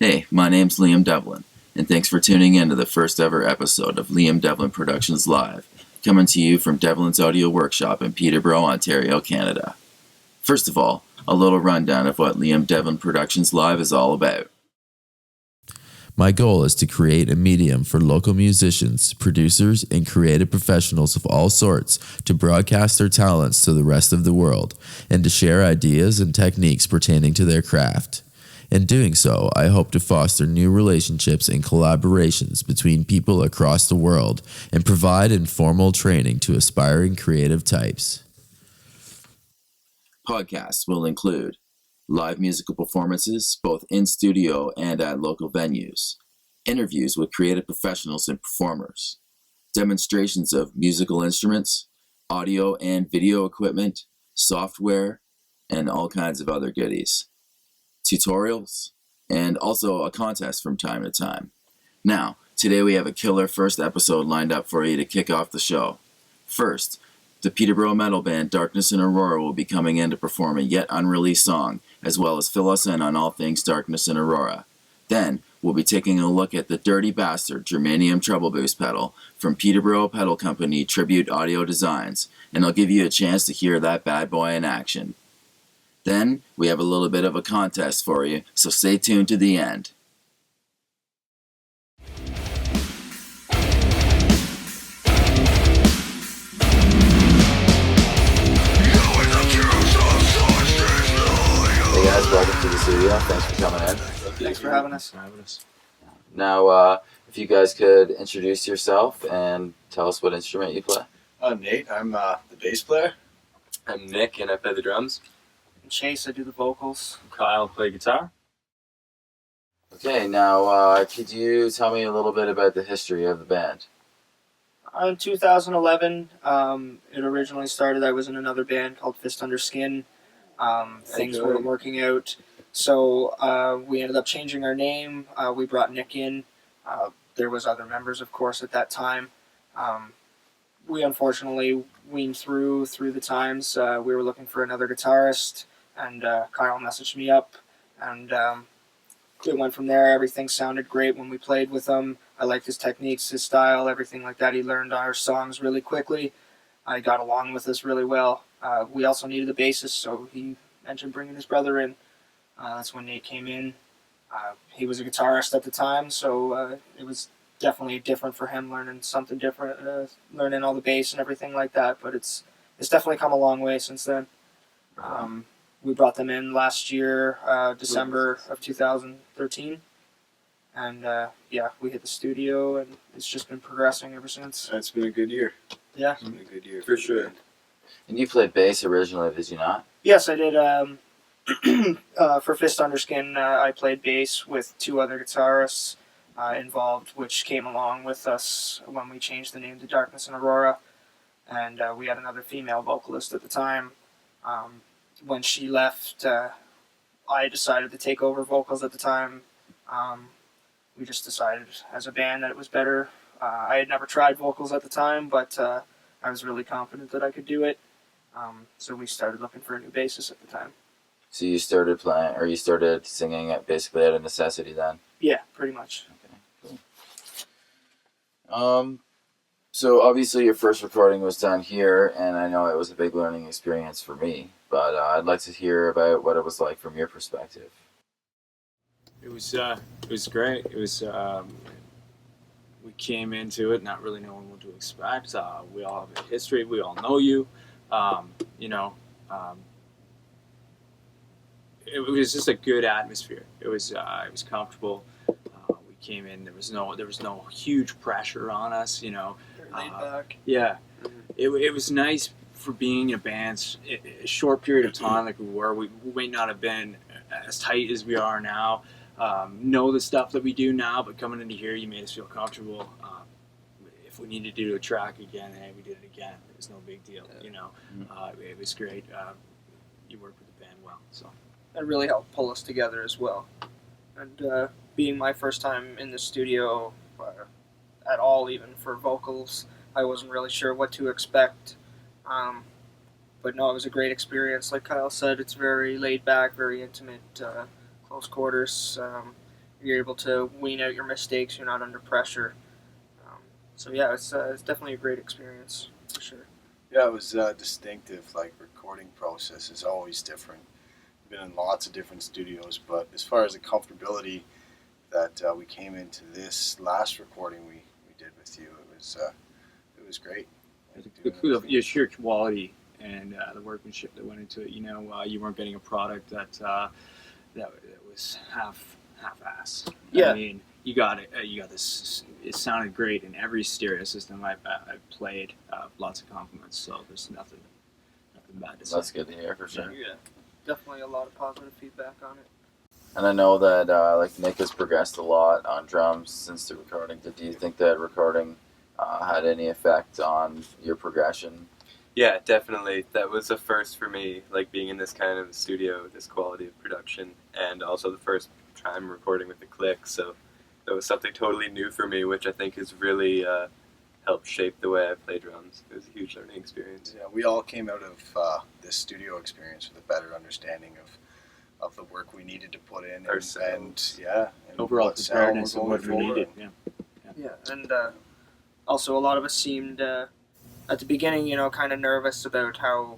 Hey, my name's Liam Devlin, and thanks for tuning in to the first ever episode of Liam Devlin Productions Live, coming to you from Devlin's Audio Workshop in Peterborough, Ontario, Canada. First of all, a little rundown of what Liam Devlin Productions Live is all about. My goal is to create a medium for local musicians, producers, and creative professionals of all sorts to broadcast their talents to the rest of the world and to share ideas and techniques pertaining to their craft. In doing so, I hope to foster new relationships and collaborations between people across the world and provide informal training to aspiring creative types. Podcasts will include live musical performances, both in studio and at local venues, interviews with creative professionals and performers, demonstrations of musical instruments, audio and video equipment, software, and all kinds of other goodies, tutorials, and also a contest from time to time. Now, today we have a killer first episode lined up for you to kick off the show. First, the Peterborough metal band Darkness In Aurora will be coming in to perform a yet unreleased song, as well as fill us in on all things Darkness In Aurora. Then, we'll be taking a look at the Dirty Bastard Germanium Treble Boost pedal from Peterborough pedal company Tribute Audio Designs, and I'll give you a chance to hear that bad boy in action. Then, we have a little bit of a contest for you, so stay tuned to the end. Hey guys, welcome to the studio. Thanks for coming in. Thanks for having us. Now, if you guys could introduce yourself and tell us what instrument you play. I'm Nate. I'm the bass player. I'm Nick, and I play the drums. Chase, I do the vocals. Kyle, play guitar. Okay, now, could you tell me a little bit about the history of the band? In 2011, it originally started, I was in another band called Fist Under Skin. Things weren't working out, so we ended up changing our name. We brought Nick in. There was other members, of course, at that time. We unfortunately weaned through the times. We were looking for another guitarist, and Kyle messaged me up, and it went from there. Everything sounded great when we played with him. I liked his techniques, his style, everything like that. He learned our songs really quickly. I got along with us really well. We also needed a bassist, so he mentioned bringing his brother in. That's when Nate came in. He was a guitarist at the time, so it was definitely different for him, learning something different, learning all the bass and everything like that. But it's definitely come a long way since then. We brought them in last year, December of 2013. And we hit the studio, and it's just been progressing ever since. It's been a good year. Yeah. It's been a good year. For sure. And you played bass originally, did you not? Yes, I did. For Fist Under Skin, I played bass with two other guitarists involved, which came along with us when we changed the name to Darkness In Aurora. And we had another female vocalist at the time. When she left, I decided to take over vocals at the time. We just decided as a band that it was better. I had never tried vocals at the time, but I was really confident that I could do it. So we started looking for a new bassist at the time. So you started playing, or you started singing basically out of necessity then? Yeah, pretty much. Okay, cool. So obviously your first recording was done here, and I know it was a big learning experience for me, but I'd like to hear about what it was like from your perspective. It was great. It was we came into it not really knowing what to expect. We all have a history. We all know you. It was just a good atmosphere. It was comfortable. We came in. There was no huge pressure on us. Very laid back. Yeah, it was nice for being in a band a short period of time like we were. We may not have been as tight as we are now. Know the stuff that we do now, but coming into here, you made us feel comfortable. If we needed to do a track again, hey, we did it again. It was no big deal, It was great. You worked with the band well, so. It really helped pull us together as well. And being my first time in the studio at all, even for vocals, I wasn't really sure what to expect. But no, it was a great experience. Like Kyle said, it's very laid back, very intimate, close quarters. You're able to wean out your mistakes. You're not under pressure. So yeah, it's definitely a great experience for sure. Yeah, it was distinctive. Like recording process is always different. Been in lots of different studios, but as far as the comfortability that we came into this last recording we did with you, it was great. The sheer quality and the workmanship that went into it. You weren't getting a product that was half-ass. Yeah. I mean, you got it. You got this. It sounded great in every stereo system I've played. Lots of compliments. So there's nothing bad to say. That's good to hear for sure. Yeah, definitely a lot of positive feedback on it. And I know that like Nick has progressed a lot on drums since the recording. Do you think that recording had any effect on your progression? Yeah, definitely. That was a first for me, like being in this kind of studio, this quality of production, and also the first time recording with the click. So that was something totally new for me, which I think has really helped shape the way I play drums. It was a huge learning experience. Yeah, we all came out of this studio experience with a better understanding of the work we needed to put in, Our and sound. Overall what sound preparedness we're of what we going for. needed. Yeah, and also a lot of us seemed at the beginning, kind of nervous about how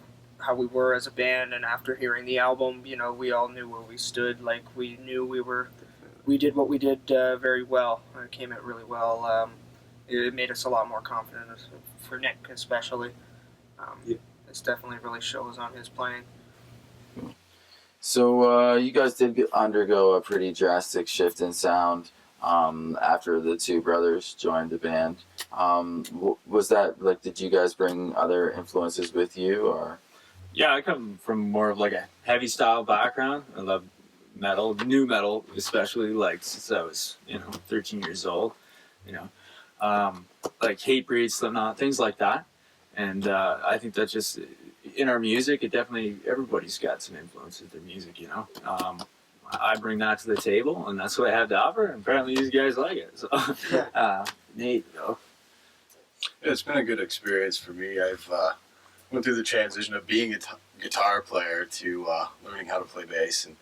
we were as a band, and after hearing the album, we all knew where we stood. Like we knew we did what we did very well. It came out really well. It made us a lot more confident, for Nick especially. Yeah. This definitely really shows on his playing. So you guys did undergo a pretty drastic shift in sound after the two brothers joined the band. Was that like? Did you guys bring other influences with you, or? Yeah, I come from more of like a heavy style background. I love metal, new metal, especially like since I was 13 years old. Like Hatebreed, Slipknot, things like that. And I think that just in our music, it definitely everybody's got some influence with their music. I bring that to the table, and that's what I have to offer. And apparently, these guys like it. So, Nate, Yeah, it's been a good experience for me. I've went through the transition of being a guitar player to learning how to play bass, and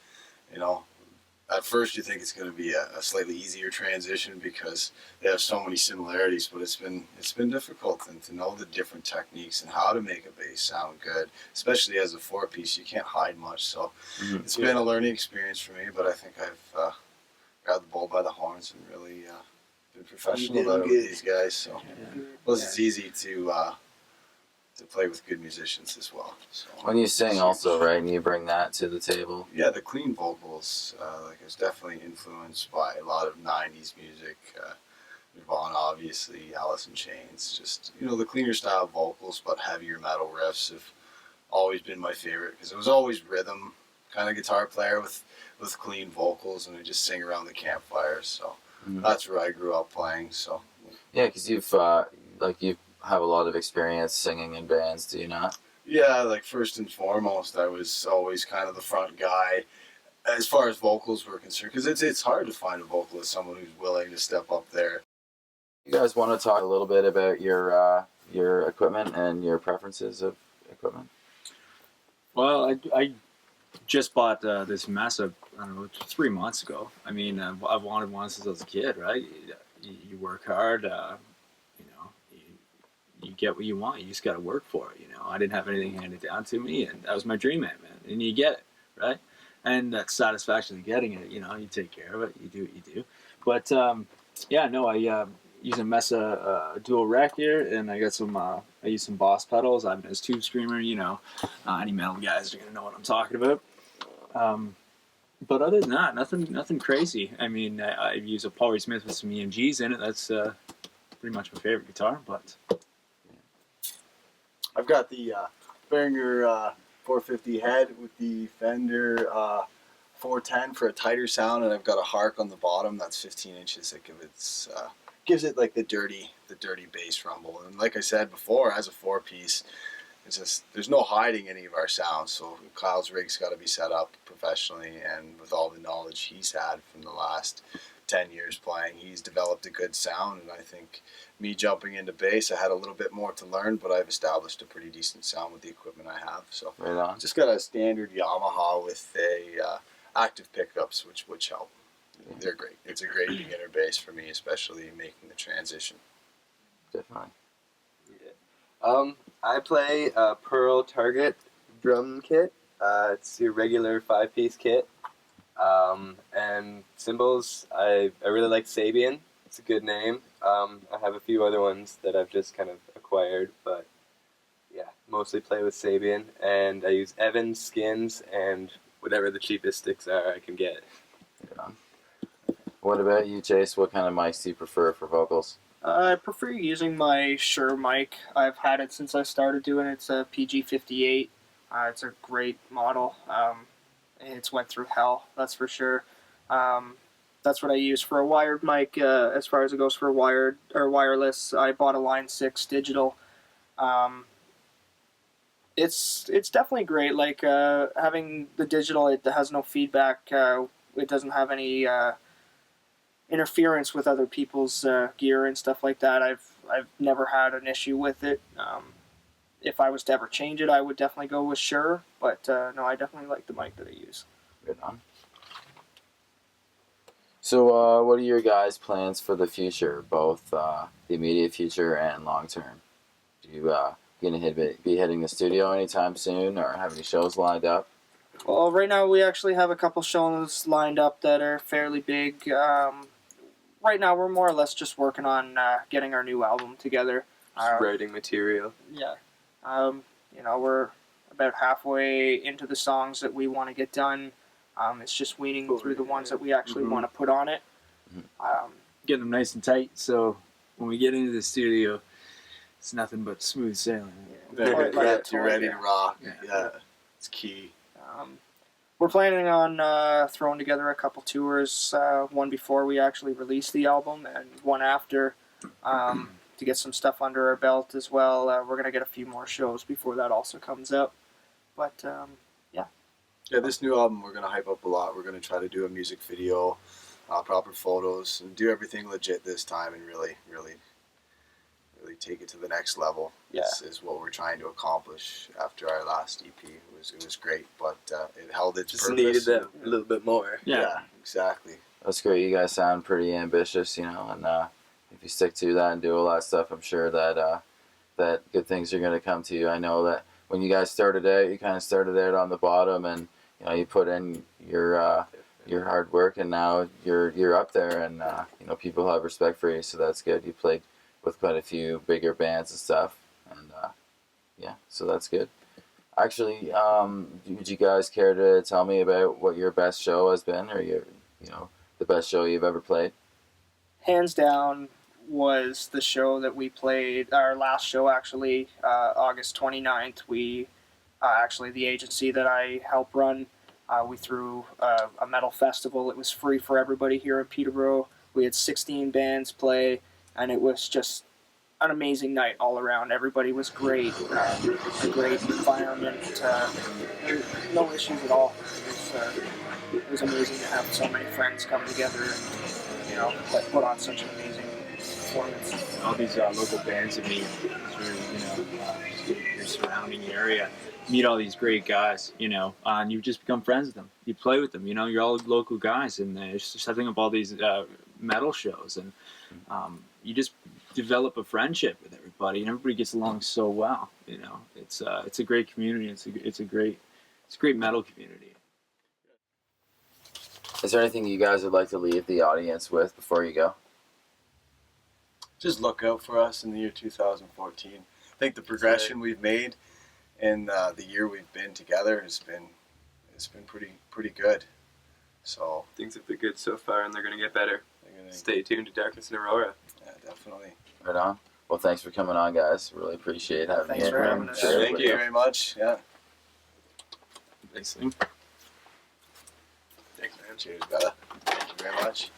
at first you think it's going to be a slightly easier transition because they have so many similarities, but it's been difficult, and to know the different techniques and how to make a bass sound good, especially as a four-piece, you can't hide much. So it's been a learning experience for me, but I think I've grabbed the bull by the horns and really been professional about it with these guys. So plus it's easy to play with good musicians as well. So, When you sing also, right, and you bring that to the table. yeah, the clean vocals, I was definitely influenced by a lot of 90s music. Nirvana, obviously, Alice in Chains, just, the cleaner style vocals, but heavier metal riffs have always been my favorite, because it was always rhythm kind of guitar player with clean vocals, and I just sing around the campfire, so that's where I grew up playing. So Yeah, because you have a lot of experience singing in bands, do you not? yeah, like first and foremost, I was always kind of the front guy as far as vocals were concerned, because it's hard to find a vocalist, someone who's willing to step up there. You guys want to talk a little bit about your equipment and your preferences of equipment? well, I just bought this Mesa, I don't know, 3 months ago. I mean, I've wanted one since I was a kid, right? You work hard, you get what you want. You just got to work for it. I didn't have anything handed down to me, and that was my dream, man. And you get it, right? And that satisfaction of getting it, you take care of it. You do what you do. But I use a Mesa dual rack here, and I got some. I use some Boss pedals. I have this Tube Screamer. Any metal guys are gonna know what I'm talking about. But other than that, nothing crazy. I mean, I use a Paul Reed Smith with some EMGs in it. That's pretty much my favorite guitar, but. I've got the Behringer 450 head with the Fender 410 for a tighter sound, and I've got a Hark on the bottom that's 15 inches that gives it like the dirty bass rumble. And like I said before, as a four-piece, it's just there's no hiding any of our sounds. So Kyle's rig's got to be set up professionally, and with all the knowledge he's had from the last 10 years playing, he's developed a good sound. And I think me jumping into bass, I had a little bit more to learn, but I've established a pretty decent sound with the equipment I have. So Right on. just got a standard Yamaha with a active pickups, which help. they're great. It's a great beginner base for me, especially making the transition. Definitely. I play a Pearl Target drum kit. It's your regular 5-piece kit. And cymbals, I really like Sabian. It's a good name. I have a few other ones that I've just kind of acquired, but yeah, mostly play with Sabian. And I use Evans, Skins, and whatever the cheapest sticks are I can get. What about you, Chase? What kind of mics do you prefer for vocals? I prefer using my Shure mic. I've had it since I started doing it. It's a PG58. It's a great model. It's went through hell, that's for sure. That's what I use for a wired mic. As far as it goes for wired or wireless, I bought a Line 6 digital. It's definitely great. Like having the digital, it has no feedback. It doesn't have any interference with other people's gear and stuff like that. I've never had an issue with it. If I was to ever change it, I would definitely go with Shure. But no, I definitely like the mic that I use. Good on. So, what are your guys' plans for the future, both the immediate future and long term? Do you gonna be hitting the studio anytime soon, or have any shows lined up? Well, right now we actually have a couple shows lined up that are fairly big. Right now we're more or less just working on getting our new album together. Just writing material. Yeah. We're about halfway into the songs that we want to get done. It's just weaning through the ones that we actually want to put on it. Get them nice and tight, so when we get into the studio, it's nothing but smooth sailing. You're ready to rock. Yeah. It's key. We're planning on throwing together a couple tours, one before we actually release the album and one after, to get some stuff under our belt as well. We're going to get a few more shows before that also comes out. But, Yeah, this new album we're going to hype up a lot. We're going to try to do a music video, proper photos, and do everything legit this time and really take it to the next level. Yeah. This is what we're trying to accomplish after our last EP. It was great, but it held its Just purpose. needed that a little bit more. Yeah, exactly. That's great. You guys sound pretty ambitious, and if you stick to that and do all that stuff, I'm sure that that good things are going to come to you. I know that when you guys started out, you kind of started out on the bottom, and you put in your hard work, and now you're up there, and people have respect for you, so that's good. You played with quite a few bigger bands and stuff, and so that's good. Actually, would you guys care to tell me about what your best show has been, or the best show you've ever played? hands down was the show that we played, our last show actually, August 29th. We, actually the agency that I help run, we threw a metal festival. It was free for everybody here in Peterborough. We had 16 bands play, and it was just an amazing night all around. Everybody was great, a great environment, no issues at all. It was amazing to have so many friends come together and put on such an amazing performance. All these local bands that meet through your surrounding area, meet all these great guys, and you just become friends with them. You play with them, you're all local guys, and they're setting up all these metal shows, and you just develop a friendship with everybody, and everybody gets along so well. It's a great community. It's a great metal community. Is there anything you guys would like to leave the audience with before you go? Just look out for us in the year 2014. I think the progression we've made in the year we've been together has been pretty good. So Things have been good so far, and they're going to get better. Stay tuned to Darkness in Aurora. Yeah, definitely. Right on. Well, thanks for coming on, guys. Really appreciate having Thanks you for here. having us. Share it Thank with you very much. Yeah. Thanks. Thanks, man. Cheers, Bella. Thank you very much.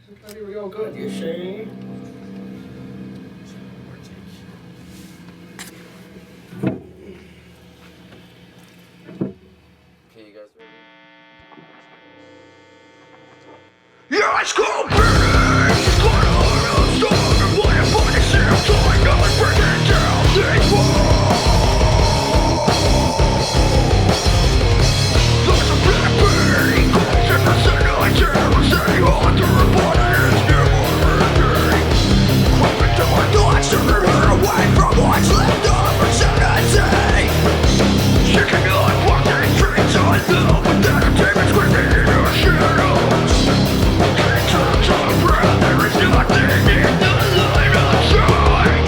Here we go. Good. You Shane. Okay, you guys ready? Yeah, it's cold, it's got a heart of stone, and what if I see I'm trying to break it down this wall? There's a black berry, cold in the cemetery, say on the body is never ending. Creeping to our thoughts, turning her away from what's left of her sanity. Shaking on walking streets I love, but that her demons screaming in her shadows. There is nothing in the light outside.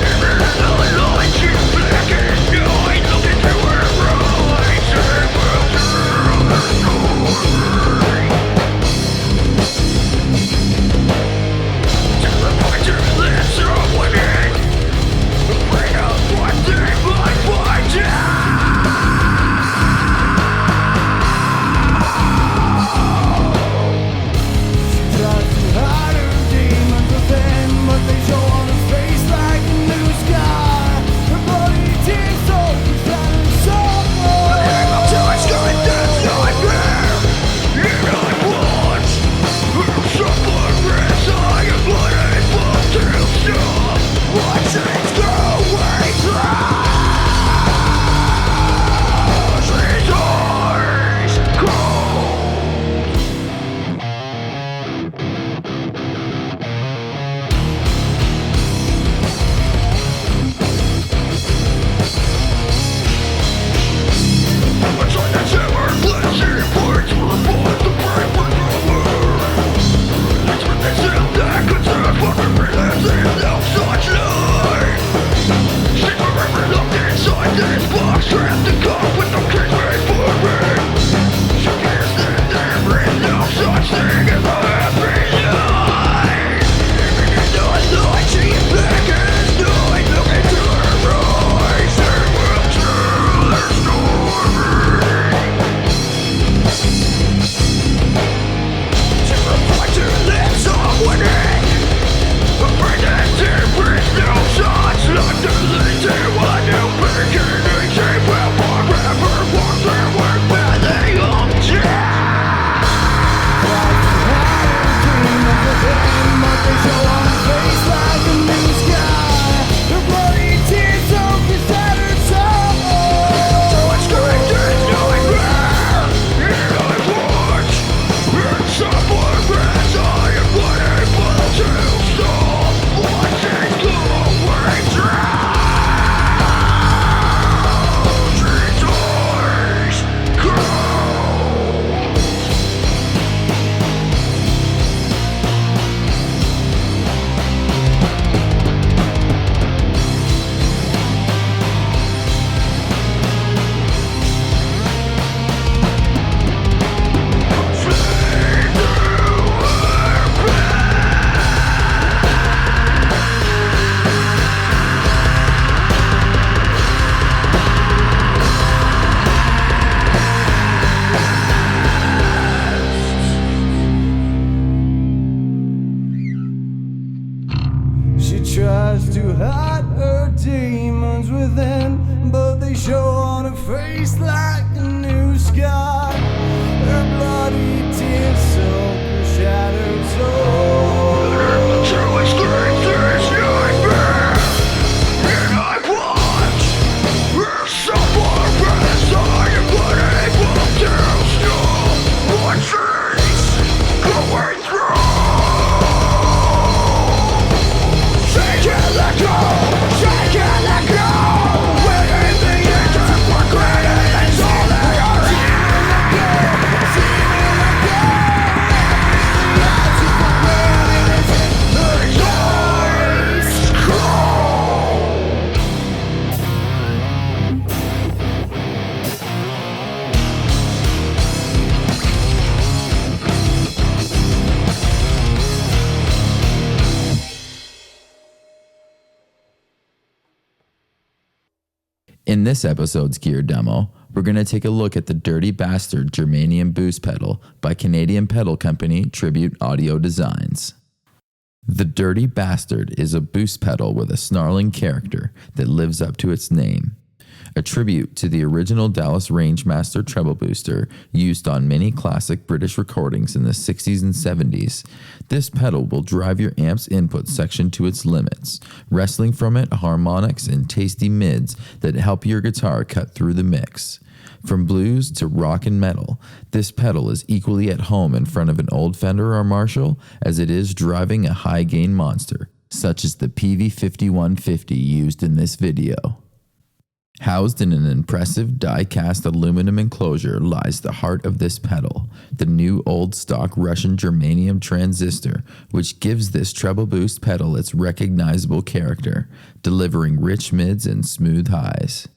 Even in the light, she's black as night. Looking through her eyes, and will tell her story. Terrified to let someone in, afraid of what they might find out. Tries to hide her demons within, but they show on her face like a new sky. Her body tears off the planet soul. Touch going this nightmare. And I watch suffering I am unable to stop. Watch it going through. His eyes cold. Between the terror, flashing points will avoid the break with rubber. It's when they sit that concern for the brilliance in no such light. See forever locked inside this box, trapped and caught with no keys made for it. So guess that there is no such thing as a happy life. Even in the light, she is black as night. Looking to her eyes, they will tell their story. Terrified to let someone in, afraid that there is no such left to lead to a new beginning. She will forever walk their way where they all die. Demons within, but they show on her face like a new sky. Her bloody tears soak her shattered soul. What's going this nightmare? And I watch, and someone as I am unable to stop. Watch it going through. His eyes cold. Fade to her In this episode's gear demo, we're going to take a look at the Dirty Bastard Germanium Boost Pedal by Canadian pedal company Tribute Audio Designs. The Dirty Bastard is a boost pedal with a snarling character that lives up to its name. A tribute to the original Dallas Rangemaster treble booster used on many classic British recordings in the 60s and 70s, this pedal will drive your amp's input section to its limits, wresting from it harmonics and tasty mids that help your guitar cut through the mix. From blues to rock and metal, this pedal is equally at home in front of an old Fender or Marshall as it is driving a high-gain monster, such as the PV5150 used in this video. Housed in an impressive die-cast aluminum enclosure lies the heart of this pedal, the new old stock Russian germanium transistor, which gives this treble boost pedal its recognizable character, delivering rich mids and smooth highs.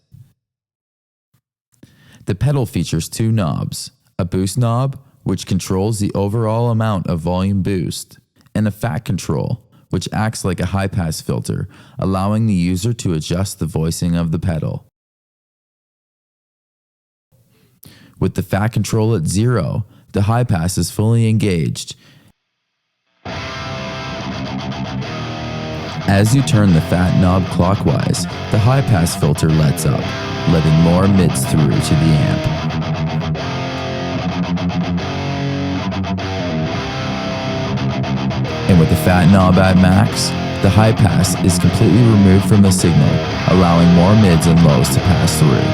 The pedal features two knobs, a boost knob, which controls the overall amount of volume boost, and a fat control, which acts like a high-pass filter, allowing the user to adjust the voicing of the pedal. With the fat control at 0, the high pass is fully engaged. As you turn the fat knob clockwise, the high pass filter lets up, letting more mids through to the amp. And with the fat knob at max, the high pass is completely removed from the signal, allowing more mids and lows to pass through.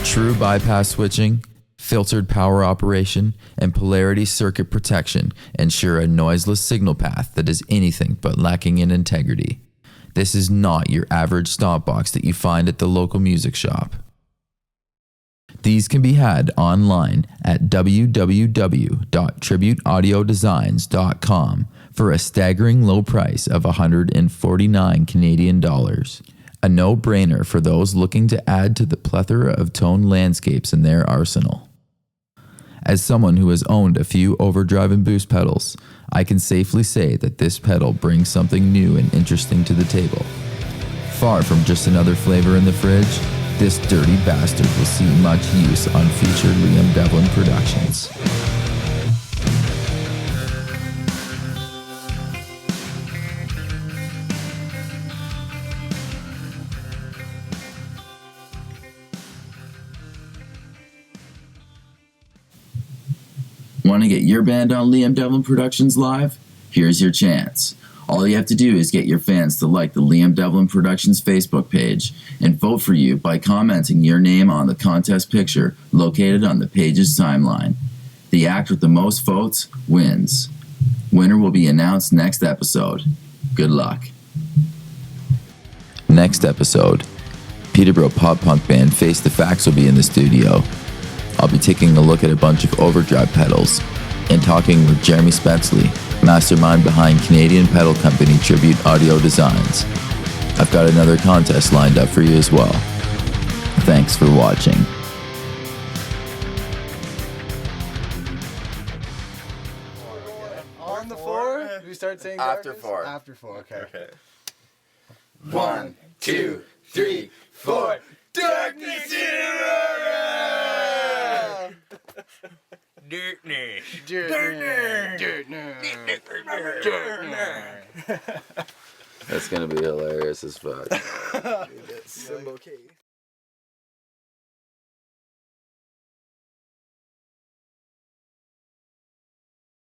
True bypass switching, filtered power operation, and polarity circuit protection ensure a noiseless signal path that is anything but lacking in integrity. This is not your average stomp box that you find at the local music shop. These can be had online at www.tributeaudiodesigns.com for a staggering low price of 149 Canadian dollars. A no-brainer for those looking to add to the plethora of toned landscapes in their arsenal. As someone who has owned a few overdrive and boost pedals, I can safely say that this pedal brings something new and interesting to the table. Far from just another flavor in the fridge, this dirty bastard will see much use on featured Liam Devlin productions. Want to get your band on Liam Devlin Productions Live? Here's your chance. All you have to do is get your fans to like the Liam Devlin Productions Facebook page and vote for you by commenting your name on the contest picture located on the page's timeline. The act with the most votes wins. Winner will be announced next episode. Good luck. Next episode, Peterborough pop-punk band Face the Facts will be in the studio. I'll be taking a look at a bunch of overdrive pedals and talking with Jeremy Spetzley, mastermind behind Canadian pedal company Tribute Audio Designs. I've got another contest lined up for you as well. Thanks for watching. On the floor? Do we start saying After Darkness? 4. After 4, okay. 1, 2, 3, 4. Darkness in Aurora! That's gonna be hilarious as fuck. Cymbal key.